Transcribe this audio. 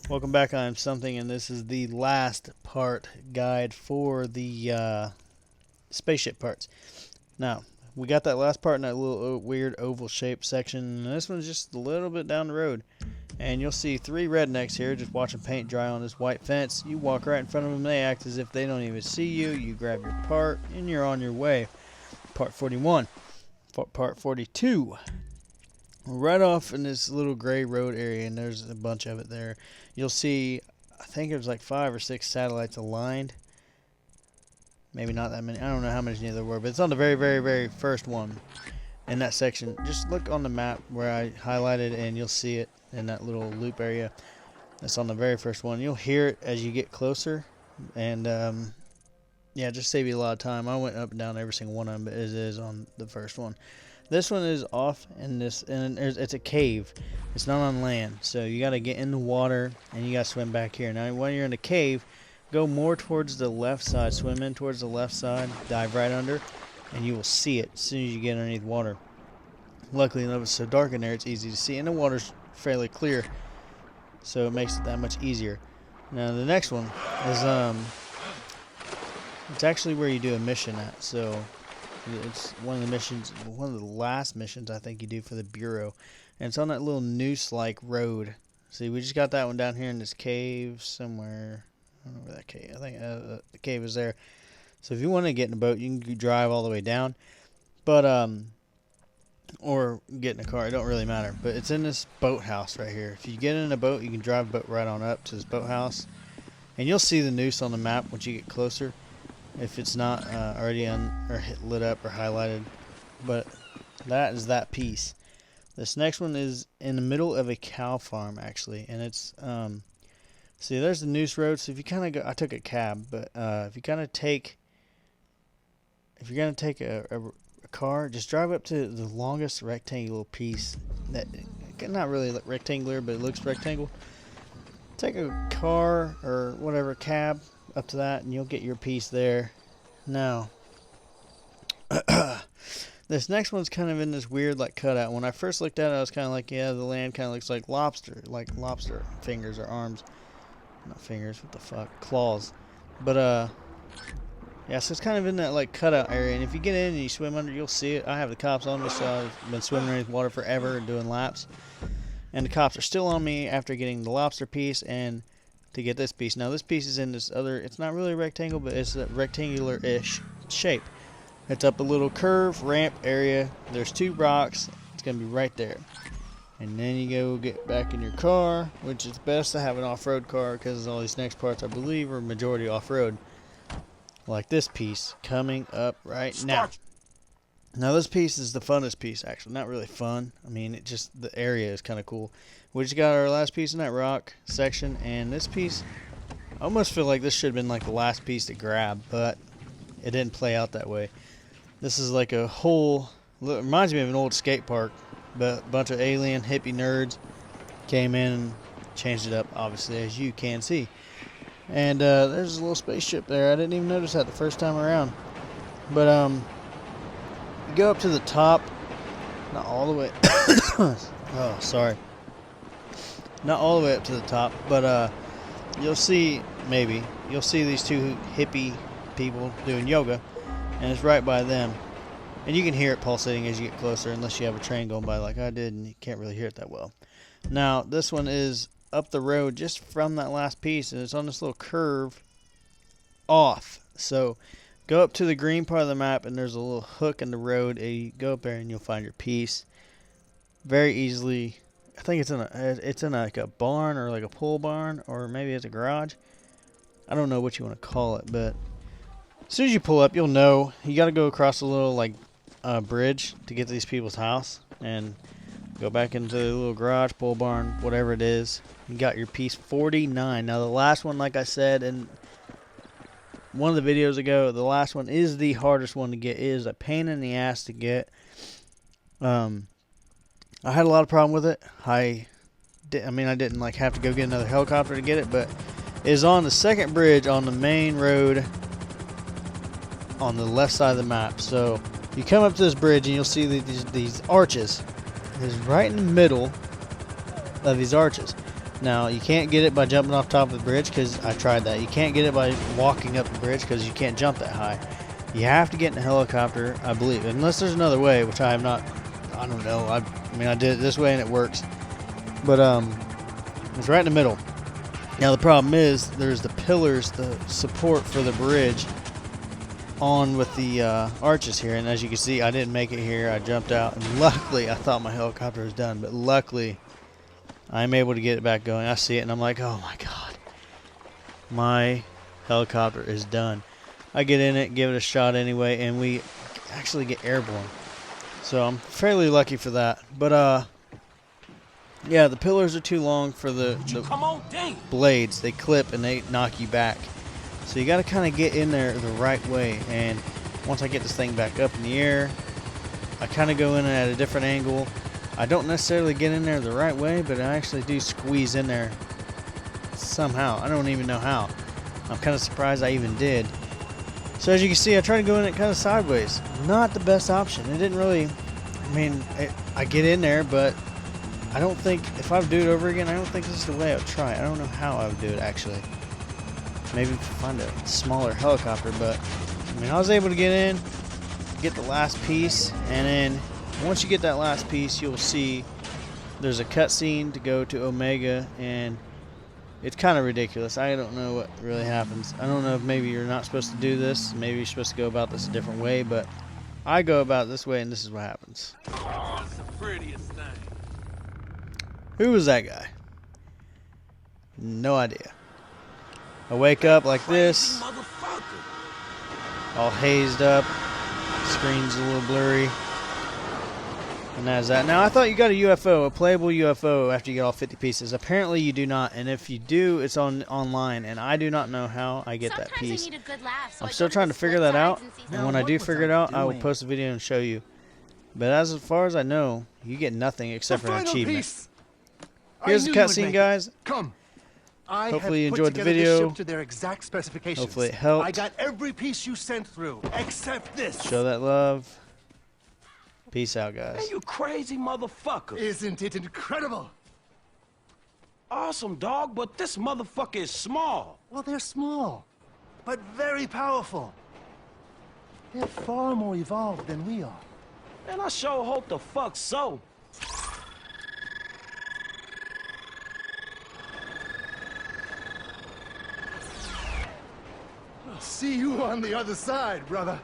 Welcome back. I'm Something, and this is the last part guide for the spaceship parts. Now, we got that last part in that little weird oval shaped section, and this one's just a little bit down the road. And you'll see three rednecks here just watching paint dry on this white fence. You walk right in front of them, they act as if they don't even see you. You grab your part, and you're on your way. Part 41. Part 42. Right off in this little gray road area, and there's a bunch of it there. You'll see, I think there's like 5 or 6 satellites aligned. Maybe not that many. I don't know how many there were, but it's on the very, very, very first one in that section. Just look on the map where I highlighted, and you'll see it in that little loop area. That's on the very first one. You'll hear it as you get closer, and yeah, just save you a lot of time. I went up and down every single one of them, but it is on the first one. This one is off in this, and it's a cave. It's not on land, so you got to get in the water, and you got to swim back here. Now, when you're in the cave, go more towards the left side. Swim in towards the left side, dive right under, and you will see it as soon as you get underneath water. Luckily enough, it's so dark in there, it's easy to see, and the water's fairly clear, so it makes it that much easier. Now, the next one is it's actually where you do a mission at, so it's one of the missions, one of the last missions I think you do for the Bureau. And it's on that little noose-like road. See, we just got that one down here in this cave somewhere. I don't know where that cave, I think the cave is there. So if you want to get in a boat, you can drive all the way down. But, or get in a car, it don't really matter. But it's in this boathouse right here. If you get in a boat, you can drive a boat right on up to this boathouse. And you'll see the noose on the map once you get closer, if it's not already lit up or highlighted. But that is that piece. This next one is in the middle of a cow farm, actually, and it's see, there's the noose road. So if you kind of go, I took a cab, but if you kind of take, if you're gonna take a car, just drive up to the longest rectangular piece that, not really rectangular, but it looks rectangle. Take a car or whatever, cab up to that, and you'll get your piece there. Now, this next one's kind of in this weird like cutout. When I first looked at it, I was kind of like, yeah, the land kind of looks like lobster fingers or arms. Not fingers, what the fuck, claws. But yeah, so it's kind of in that like cutout area, and if you get in and you swim under, you'll see it. I have the cops on me, so I've been swimming underneath water forever and doing laps, and the cops are still on me after getting the lobster piece and to get this piece. Now this piece is in this other, it's not really a rectangle, but it's a rectangular-ish shape. It's up a little curve ramp area. There's 2 rocks. It's gonna be right there, and then you go get back in your car, which is best to have an off-road car because all these next parts I believe are majority off-road, like this piece coming up right now. Now this piece is the funnest piece, actually. Not really fun. I mean, it just, the area is kind of cool. We just got our last piece in that rock section, and this piece, I almost feel like this should have been like the last piece to grab, but it didn't play out that way. This is like a whole, reminds me of an old skate park, but a bunch of alien hippie nerds came in and changed it up, obviously, as you can see. And there's a little spaceship there. I didn't even notice that the first time around. But you go up to the top, not all the way. Oh, sorry. Not all the way up to the top, but you'll see, you'll see these 2 hippie people doing yoga, and it's right by them. And you can hear it pulsating as you get closer, unless you have a train going by like I did, and you can't really hear it that well. Now, this one is up the road just from that last piece, and it's on this little curve off. So go up to the green part of the map, and there's a little hook in the road, and you go up there and you'll find your piece very easily. I think it's in like a barn, or like a pole barn, or maybe it's a garage. I don't know what you want to call it, but as soon as you pull up, you'll know. You got to go across a little like bridge to get to these people's house, and go back into the little garage, pole barn, whatever it is. You got your piece 49. Now the last one, like I said in one of the videos ago, the last one is the hardest one to get. It is a pain in the ass to get. I had a lot of problem with it. I didn't like have to go get another helicopter to get it, but it is on the second bridge on the main road on the left side of the map. So you come up to this bridge and you'll see these arches. It is right in the middle of these arches. Now, you can't get it by jumping off top of the bridge, because I tried that. You can't get it by walking up the bridge, because you can't jump that high. You have to get in a helicopter, I believe, unless there's another way, which I have not. I don't know. I mean, I did it this way and it works, but it's right in the middle. Now the problem is there's the pillars, the support for the bridge, on with the arches here, and as you can see, I didn't make it here. I jumped out, and luckily, I thought my helicopter was done, but luckily, I'm able to get it back going. I see it, and I'm like, oh my god, my helicopter is done. I get in it, give it a shot anyway, and we actually get airborne. So I'm fairly lucky for that. But yeah, the pillars are too long for the blades. They clip and they knock you back. So you got to kind of get in there the right way. And once I get this thing back up in the air, I kind of go in at a different angle. I don't necessarily get in there the right way, but I actually do squeeze in there somehow. I don't even know how. I'm kind of surprised I even did. So as you can see, I try to go in it kind of sideways. Not the best option. It didn't really, I mean, I get in there, but I don't think, if I would do it over again, I don't think this is the way I would try it. I don't know how I would do it, actually. Maybe find a smaller helicopter, but, I mean, I was able to get in, get the last piece, and then once you get that last piece, you'll see there's a cutscene to go to Omega, and it's kind of ridiculous. I don't know what really happens. I don't know if maybe you're not supposed to do this. Maybe you're supposed to go about this a different way, but I go about it this way, and this is what happens. Oh, it's the prettiest thing. Who was that guy? No idea. I wake up like this, all hazed up, screen's a little blurry. And that's that. Now, I thought you got a UFO, a playable UFO, after you get all 50 pieces. Apparently, you do not. And if you do, it's online. And I do not know how I get that piece. I'm still trying to figure that out. And when I do figure it out, I will post a video and show you. But as far as I know, you get nothing except for an achievement. Here's the cutscene, guys. Come. Hopefully you enjoyed the video. To their exact specifications. Hopefully it helped. I got every piece you sent through, except this. Show that love. Peace out, guys. Man, you crazy motherfucker. Isn't it incredible? Awesome, dog, but this motherfucker is small. Well, they're small, but very powerful. They're far more evolved than we are. Man, I sure hope the fuck so. I'll see you on the other side, brother.